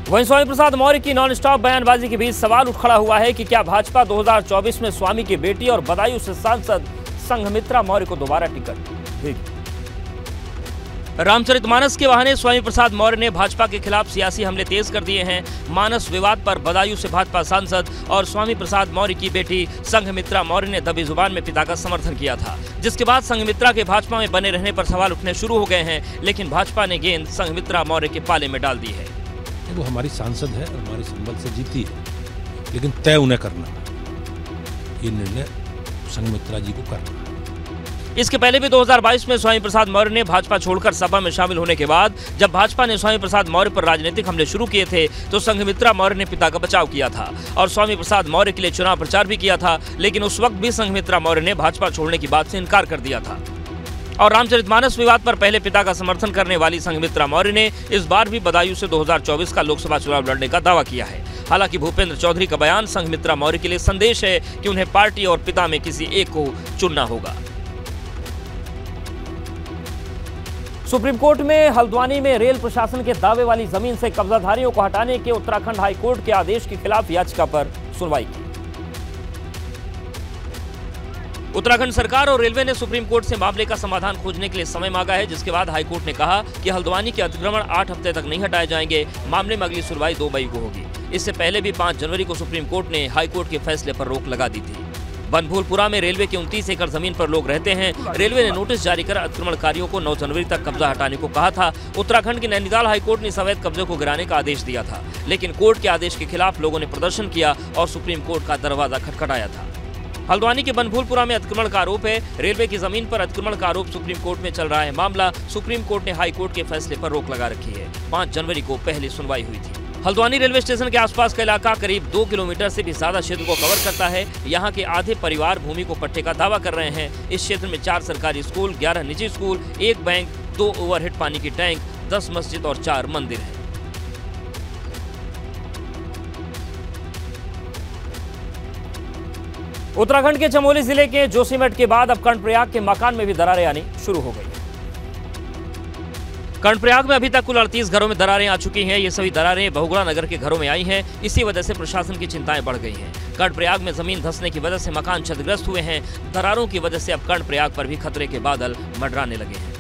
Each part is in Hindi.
वहीं स्वामी प्रसाद मौर्य की नॉन स्टॉप बयानबाजी के बीच सवाल उठ खड़ा हुआ है कि क्या भाजपा 2024 में स्वामी की बेटी और बदायूं से सांसद संघमित्रा मौर्य को दोबारा टिकट देगी। रामचरितमानस के बहाने स्वामी प्रसाद मौर्य ने भाजपा के खिलाफ सियासी हमले तेज कर दिए हैं। मानस विवाद पर बदायूं से भाजपा सांसद और स्वामी प्रसाद मौर्य की बेटी संघमित्रा मौर्य ने दबी जुबान में पिता का समर्थन किया था, जिसके बाद संघमित्रा के भाजपा में बने रहने पर सवाल उठने शुरू हो गए हैं। लेकिन भाजपा ने गेंद संघमित्रा मौर्य के पाले में डाल दी है। वो हमारी सांसद है और हमारे संबल से जीती है, लेकिन तय उन्हें करना, ये निर्णय संघमित्रा जी को करना है। इसके पहले भी 2022 में स्वामी प्रसाद मौर्य ने भाजपा छोड़कर सपा में शामिल होने के बाद जब भाजपा ने स्वामी प्रसाद मौर्य पर राजनीतिक हमले शुरू किए थे तो संघमित्रा मौर्य ने पिता का बचाव किया था और स्वामी प्रसाद मौर्य के लिए चुनाव प्रचार भी किया था। लेकिन उस वक्त भी संघमित्रा मौर्य ने भाजपा छोड़ने की बात से इनकार कर दिया था। और रामचरितमानस विवाद पर पहले पिता का समर्थन करने वाली संघमित्रा मौर्य ने इस बार भी बदायूं से 2024 का लोकसभा चुनाव लड़ने का दावा किया है। हालांकि भूपेंद्र चौधरी का बयान संघमित्रा मौर्य के लिए संदेश है कि उन्हें पार्टी और पिता में किसी एक को चुनना होगा। सुप्रीम कोर्ट में हल्द्वानी में रेल प्रशासन के दावे वाली जमीन से कब्जाधारियों को हटाने के उत्तराखंड हाई कोर्ट के आदेश के खिलाफ याचिका पर सुनवाई की। उत्तराखंड सरकार और रेलवे ने सुप्रीम कोर्ट से मामले का समाधान खोजने के लिए समय मांगा है, जिसके बाद हाईकोर्ट ने कहा कि हल्द्वानी के अतिक्रमण 8 हफ्ते तक नहीं हटाए जाएंगे। मामले में अगली सुनवाई 2 मई को होगी। इससे पहले भी 5 जनवरी को सुप्रीम कोर्ट ने हाईकोर्ट के फैसले पर रोक लगा दी थी। बनभूलपुरा में रेलवे की 29 एकड़ जमीन पर लोग रहते हैं। रेलवे ने नोटिस जारी कर अतिक्रमणकारियों को 9 जनवरी तक कब्जा हटाने को कहा था। उत्तराखंड की नैनीताल हाईकोर्ट ने अवैध कब्जे को गिराने का आदेश दिया था, लेकिन कोर्ट के आदेश के खिलाफ लोगों ने प्रदर्शन किया और सुप्रीम कोर्ट का दरवाजा खटखटाया था। हल्द्वानी के बनभूलपुरा में अतिक्रमण का आरोप है। रेलवे की जमीन पर अतिक्रमण का आरोप सुप्रीम कोर्ट में चल रहा है मामला। सुप्रीम कोर्ट ने हाई कोर्ट के फैसले पर रोक लगा रखी है। 5 जनवरी को पहली सुनवाई हुई थी। हल्द्वानी रेलवे स्टेशन के आसपास का इलाका करीब 2 किलोमीटर से भी ज्यादा क्षेत्र को कवर करता है। यहाँ के आधे परिवार भूमि को पट्टे का दावा कर रहे हैं। इस क्षेत्र में 4 सरकारी स्कूल, 11 निजी स्कूल, 1 बैंक, 2 ओवरहेड पानी की टैंक, 10 मस्जिद और 4 मंदिर हैं। उत्तराखंड के चमोली जिले के जोशीमठ के बाद अब कर्णप्रयाग के मकान में भी दरारें आनी शुरू हो गई। कर्णप्रयाग में अभी तक कुल 38 घरों में दरारें आ चुकी हैं। ये सभी दरारें बहुगुणा नगर के घरों में आई हैं। इसी वजह से प्रशासन की चिंताएं बढ़ गई हैं। कर्णप्रयाग में जमीन धंसने की वजह से मकान क्षतिग्रस्त हुए हैं। दरारों की वजह से अब कर्णप्रयाग पर भी खतरे के बादल मंडराने लगे हैं।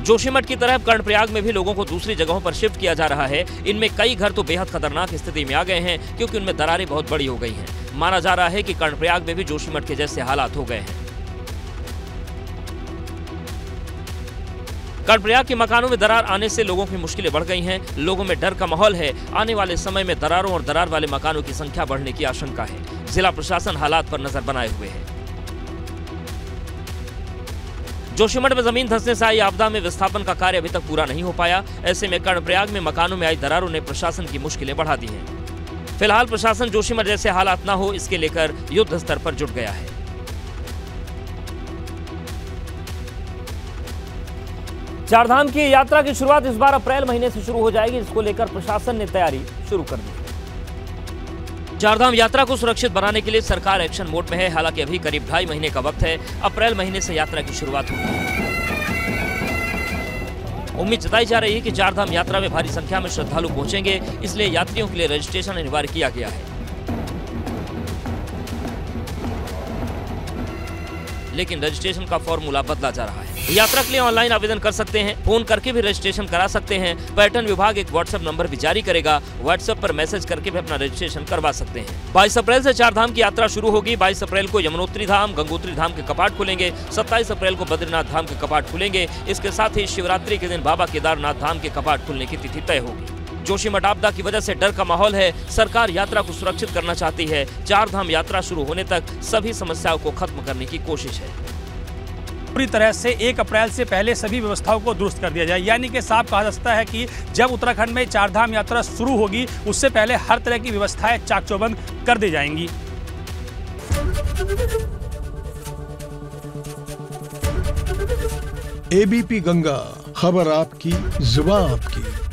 जोशीमठ की तरह कर्णप्रयाग में भी लोगों को दूसरी जगहों पर शिफ्ट किया जा रहा है। इनमें कई घर तो बेहद खतरनाक स्थिति में आ गए हैं, क्योंकि उनमें दरारें बहुत बड़ी हो गई हैं। माना जा रहा है कि कर्णप्रयाग में भी जोशीमठ के जैसे हालात हो गए हैं। कर्णप्रयाग के मकानों में दरार आने से लोगों की मुश्किलें बढ़ गई हैं। लोगों में डर का माहौल है। आने वाले समय में दरारों और दरार वाले मकानों की संख्या बढ़ने की आशंका है। जिला प्रशासन हालात पर नजर बनाए हुए है। जोशीमठ में जमीन धंसने से आई आपदा में विस्थापन का कार्य अभी तक पूरा नहीं हो पाया। ऐसे में कर्णप्रयाग में मकानों में आई दरारों ने प्रशासन की मुश्किलें बढ़ा दी हैं। फिलहाल प्रशासन जोशीमठ जैसे हालात न हो, इसके लेकर युद्ध स्तर पर जुट गया है। चारधाम की यात्रा की शुरुआत इस बार अप्रैल महीने से शुरू हो जाएगी, जिसको लेकर प्रशासन ने तैयारी शुरू कर दी है। चारधाम यात्रा को सुरक्षित बनाने के लिए सरकार एक्शन मोड में है। हालांकि अभी करीब 2.5 महीने का वक्त है। अप्रैल महीने से यात्रा की शुरुआत होगी। उम्मीद जताई जा रही है कि चारधाम यात्रा में भारी संख्या में श्रद्धालु पहुंचेंगे, इसलिए यात्रियों के लिए रजिस्ट्रेशन अनिवार्य किया गया है। लेकिन रजिस्ट्रेशन का फॉर्मूला बदला जा रहा है। यात्रा के लिए ऑनलाइन आवेदन कर सकते हैं, फोन करके भी रजिस्ट्रेशन करा सकते हैं। पर्यटन विभाग एक व्हाट्सएप नंबर भी जारी करेगा। व्हाट्सएप पर मैसेज करके भी अपना रजिस्ट्रेशन करवा सकते हैं। 22 अप्रैल से चारधाम की यात्रा शुरू होगी। 22 अप्रैल को यमुनोत्री धाम, गंगोत्री धाम के कपाट खुलेंगे। 27 अप्रैल को बद्रीनाथ धाम के कपाट खुलेंगे। इसके साथ ही शिवरात्रि के दिन बाबा केदारनाथ धाम के कपाट खुलने की तिथि तय होगी। जोशीमठ आपदा की वजह से डर का माहौल है। सरकार यात्रा को सुरक्षित करना चाहती है। चारधाम यात्रा शुरू होने तक सभी समस्याओं को खत्म करने की कोशिश है। पूरी तरह से 1 अप्रैल से पहले सभी व्यवस्थाओं को दुरुस्त कर दिया जाए। यानी कि साफ कहा जा सकता है कि जब उत्तराखंड में चारधाम यात्रा शुरू होगी, उससे पहले हर तरह की व्यवस्थाएं चाक चौबंद कर दी जाएंगी। एबीपी गंगा, खबर आपकी, जुबान आपकी।